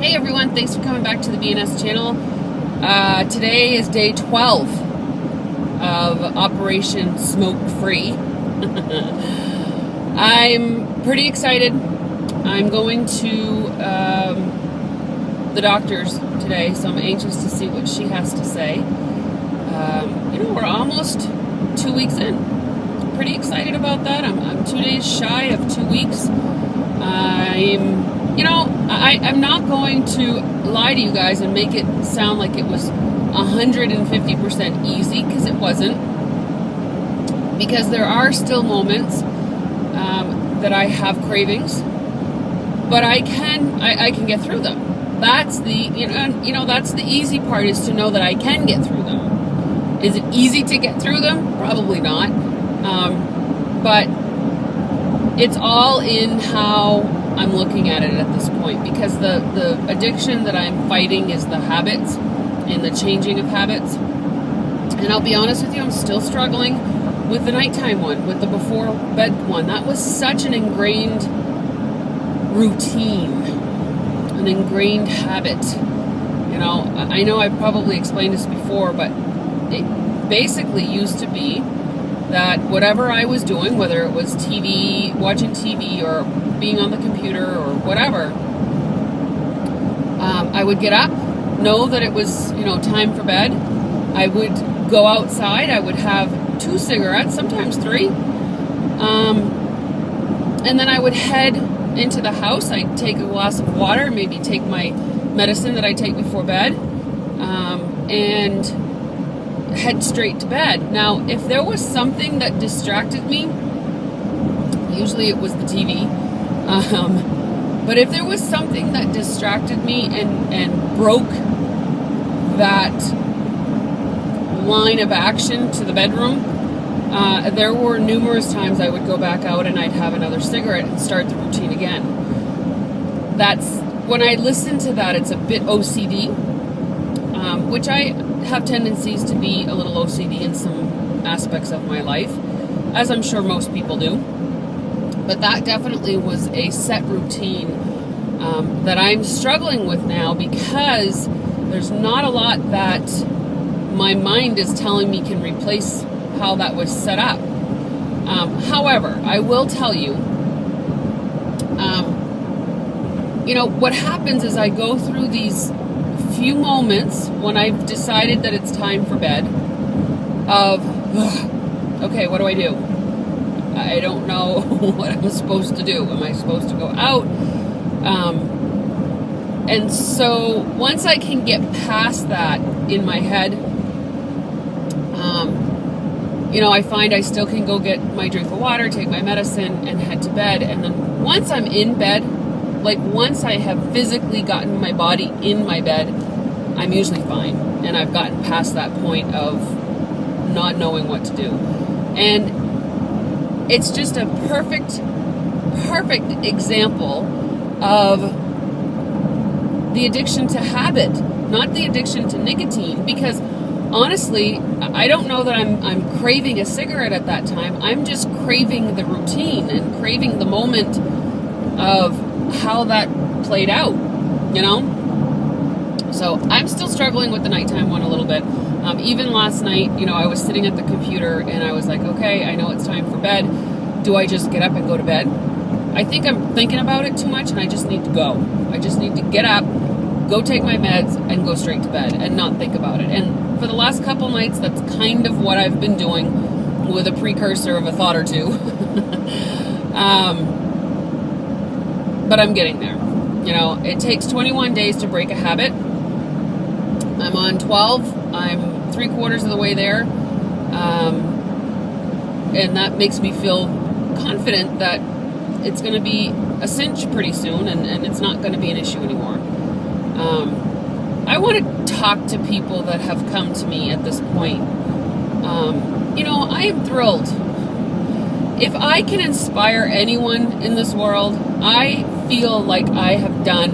Hey everyone, thanks for coming back to the BNS channel. Today is day 12 of Operation Smoke Free. I'm pretty excited. I'm going to the doctor's today, so I'm anxious to see what she has to say. We're almost 2 weeks in. Pretty excited about that. I'm 2 days shy of 2 weeks. I'm not going to lie to you guys and make it sound like it was 150% easy, because it wasn't. Because there are still moments that I have cravings, but I can get through them. That's the that's the easy part, is to know that I can get through them. Is it easy to get through them? Probably not. But it's all in how I'm looking at it at this point, because the addiction that I'm fighting is the habits and the changing of habits. And I'll be honest with you, I'm still struggling with the nighttime one, with the before bed one. That was such an ingrained routine, an ingrained habit. I know I've probably explained this before, but it basically used to be that whatever I was doing, whether it was TV, watching TV, or being on the computer, or whatever, I would get up, know that it was, time for bed. I would go outside. I would have 2 cigarettes, sometimes 3. And then I would head into the house. I'd take a glass of water, maybe take my medicine that I take before bed, and head straight to bed. Now, if there was something that distracted me, usually it was the TV, but if there was something that distracted me and broke that line of action to the bedroom, there were numerous times I would go back out and I'd have another cigarette and start the routine again. That's when I listen to that, it's a bit OCD, which I have tendencies to be a little OCD in some aspects of my life, as I'm sure most people do. But that definitely was a set routine that I'm struggling with now, because there's not a lot that my mind is telling me can replace how that was set up. However, I will tell you, what happens is I go through these few moments when I've decided that it's time for bed of, okay, what do I do? I don't know what I'm supposed to do. Am I supposed to go out? And so once I can get past that in my head, I find I still can go get my drink of water, take my medicine, and head to bed. And then once I'm in bed, like once I have physically gotten my body in my bed, I'm usually fine. And I've gotten past that point of not knowing what to do. And it's just a perfect example of the addiction to habit, not the addiction to nicotine. Because honestly, I don't know that I'm craving a cigarette at that time. I'm just craving the routine and craving the moment of how that played out, So I'm still struggling with the nighttime one a little bit. Even last night, I was sitting at the computer and I was like, okay, I know it's time for bed. Do I just get up and go to bed? I think I'm thinking about it too much, and I just need to go. I just need to get up, go take my meds, and go straight to bed and not think about it. And for the last couple nights, that's kind of what I've been doing, with a precursor of a thought or two. But I'm getting there. It takes 21 days to break a habit. I'm on 12. I'm 3/4 of the way there. And that makes me feel confident that it's going to be a cinch pretty soon, and it's not going to be an issue anymore. I want to talk to people that have come to me at this point. I am thrilled. If I can inspire anyone in this world, I feel like I have done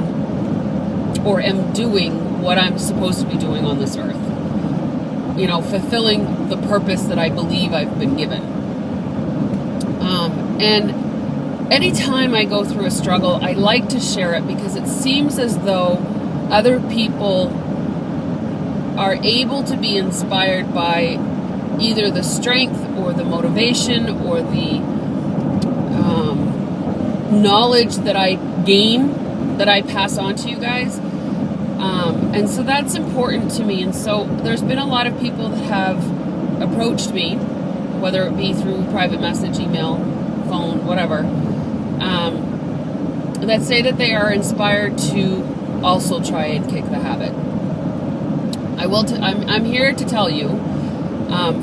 or am doing what I'm supposed to be doing on this earth. Fulfilling the purpose that I believe I've been given. And anytime I go through a struggle, I like to share it, because it seems as though other people are able to be inspired by either the strength or the motivation or the knowledge that I gain, that I pass on to you guys. And so that's important to me. And so there's been a lot of people that have approached me, whether it be through private message, email, phone, whatever, that say that they are inspired to also try and kick the habit. I'm here to tell you,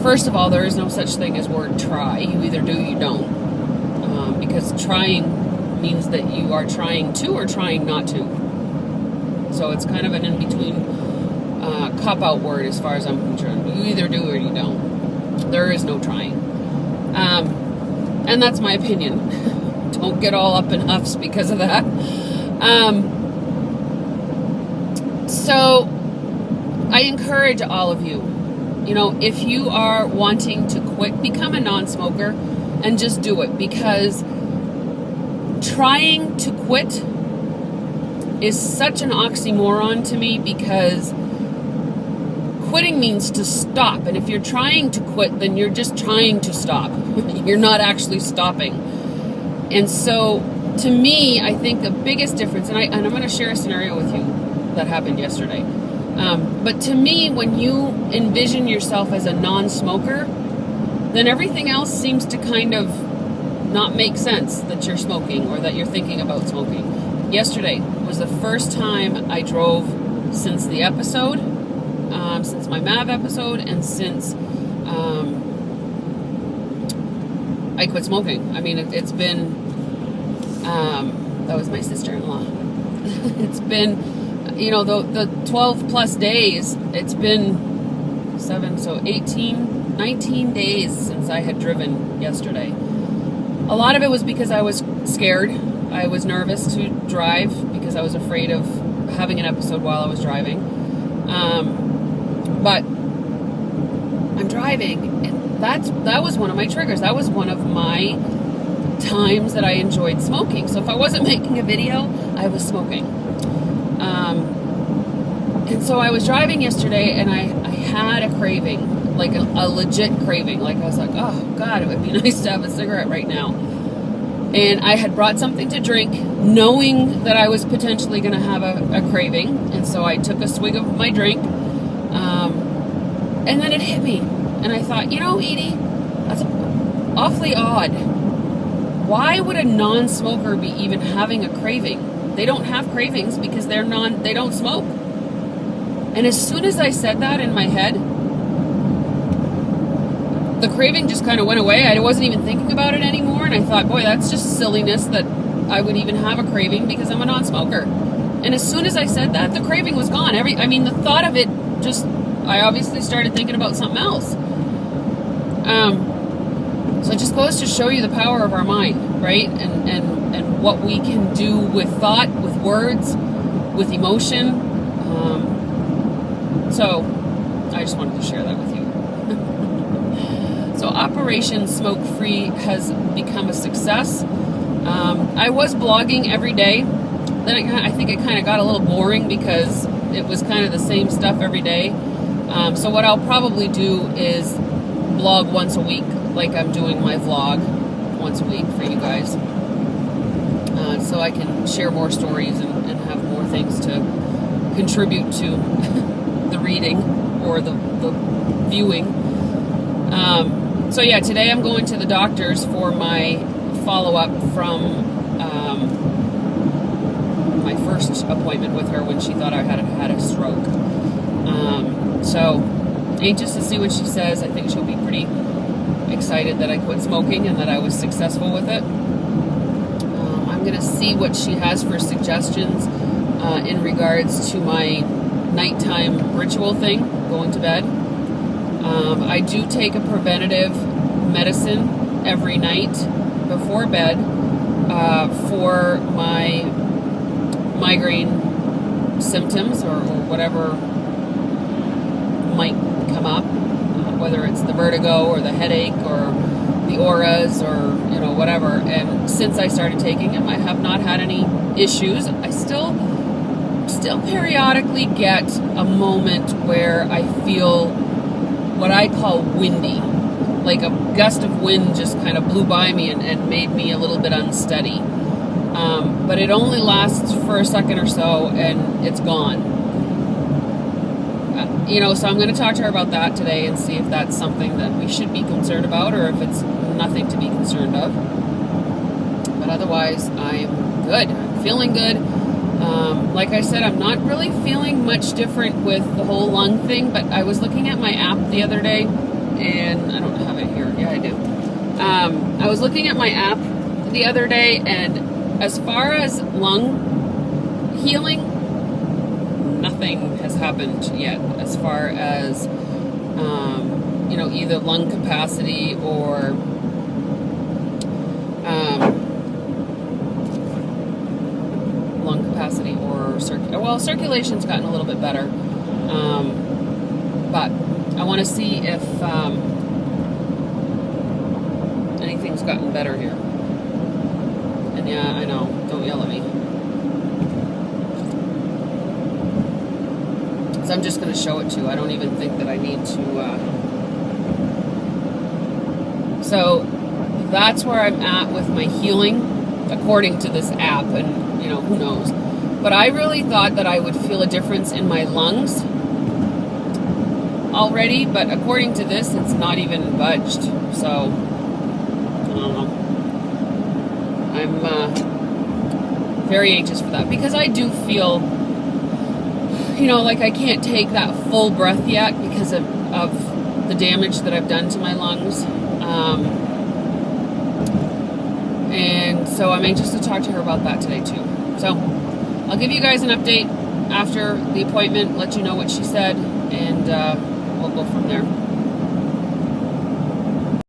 first of all, there is no such thing as word try. You either do or you don't. Because trying means that you are trying to or trying not to. So it's kind of an in-between cop-out word as far as I'm concerned. You either do or you don't. There is no trying. And that's my opinion. Don't get all up in huffs because of that. So I encourage all of you, if you are wanting to quit, become a non-smoker and just do it, because trying to quit is such an oxymoron to me, because quitting means to stop. And if you're trying to quit, then you're just trying to stop. You're not actually stopping. And so to me, I think the biggest difference, and I'm going to share a scenario with you that happened yesterday. But to me, when you envision yourself as a non-smoker, then everything else seems to kind of not make sense, that you're smoking or that you're thinking about smoking. Yesterday was the first time I drove since the episode, since my MAV episode, and since I quit smoking. I mean, it's been, that was my sister-in-law. It's been, the 12 plus days, it's been 19 days since I had driven yesterday. A lot of it was because I was scared. I was nervous to drive because I was afraid of having an episode while I was driving. But I'm driving, and that was one of my triggers. That was one of my times that I enjoyed smoking. So if I wasn't making a video, I was smoking. And so I was driving yesterday, and I had a craving, like a legit craving. Like I was like, oh God, it would be nice to have a cigarette right now. And I had brought something to drink, knowing that I was potentially going to have a craving. And so I took a swig of my drink, and then it hit me. And I thought, Edie, that's awfully odd. Why would a non-smoker be even having a craving? They don't have cravings because they don't smoke. And as soon as I said that in my head, the craving just kind of went away. I wasn't even thinking about it anymore. And I thought, boy, that's just silliness that I would even have a craving because I'm a non-smoker. And as soon as I said that, the craving was gone. The thought of it I obviously started thinking about something else. So it just goes to show you the power of our mind, right? And what we can do with thought, with words, with emotion. So I just wanted to share that with you. So Operation Smoke Free has become a success. I was blogging every day. Then I think it kind of got a little boring because it was kind of the same stuff every day. So what I'll probably do is blog once a week, like I'm doing my vlog once a week for you guys. So I can share more stories and have more things to contribute to the reading or the viewing. So yeah, today I'm going to the doctor's for my follow-up from my first appointment with her when she thought I had a stroke. So anxious to see what she says. I think she'll be pretty excited that I quit smoking and that I was successful with it. I'm going to see what she has for suggestions in regards to my nighttime ritual thing, going to bed. I do take a preventative medicine every night before bed for my migraine symptoms or whatever might come up, whether it's the vertigo or the headache or the auras or whatever. And since I started taking them, I have not had any issues. I still still periodically get a moment where I feel what I call windy. Like a gust of wind just kind of blew by me and made me a little bit unsteady. But it only lasts for a second or so and it's gone. So I'm going to talk to her about that today and see if that's something that we should be concerned about or if it's nothing to be concerned of. But otherwise, I'm good. I'm feeling good. Like I said, I'm not really feeling much different with the whole lung thing, but I was looking at my app the other day, and I don't have it here. Yeah, I do. I was looking at my app the other day, and as far as lung healing, nothing has happened yet as far as, either lung capacity or circulation's gotten a little bit better. But I want to see if anything's gotten better here. And yeah, I know, don't yell at me. So I'm just going to show it to you. I don't even think that I need to. So that's where I'm at with my healing, according to this app, and who knows. But I really thought that I would feel a difference in my lungs already, but according to this, it's not even budged. So, I don't know. I'm very anxious for that because I do feel, like I can't take that full breath yet because of the damage that I've done to my lungs. And so I'm anxious to talk to her about that today too. So I'll give you guys an update after the appointment, let you know what she said, and we'll go from there.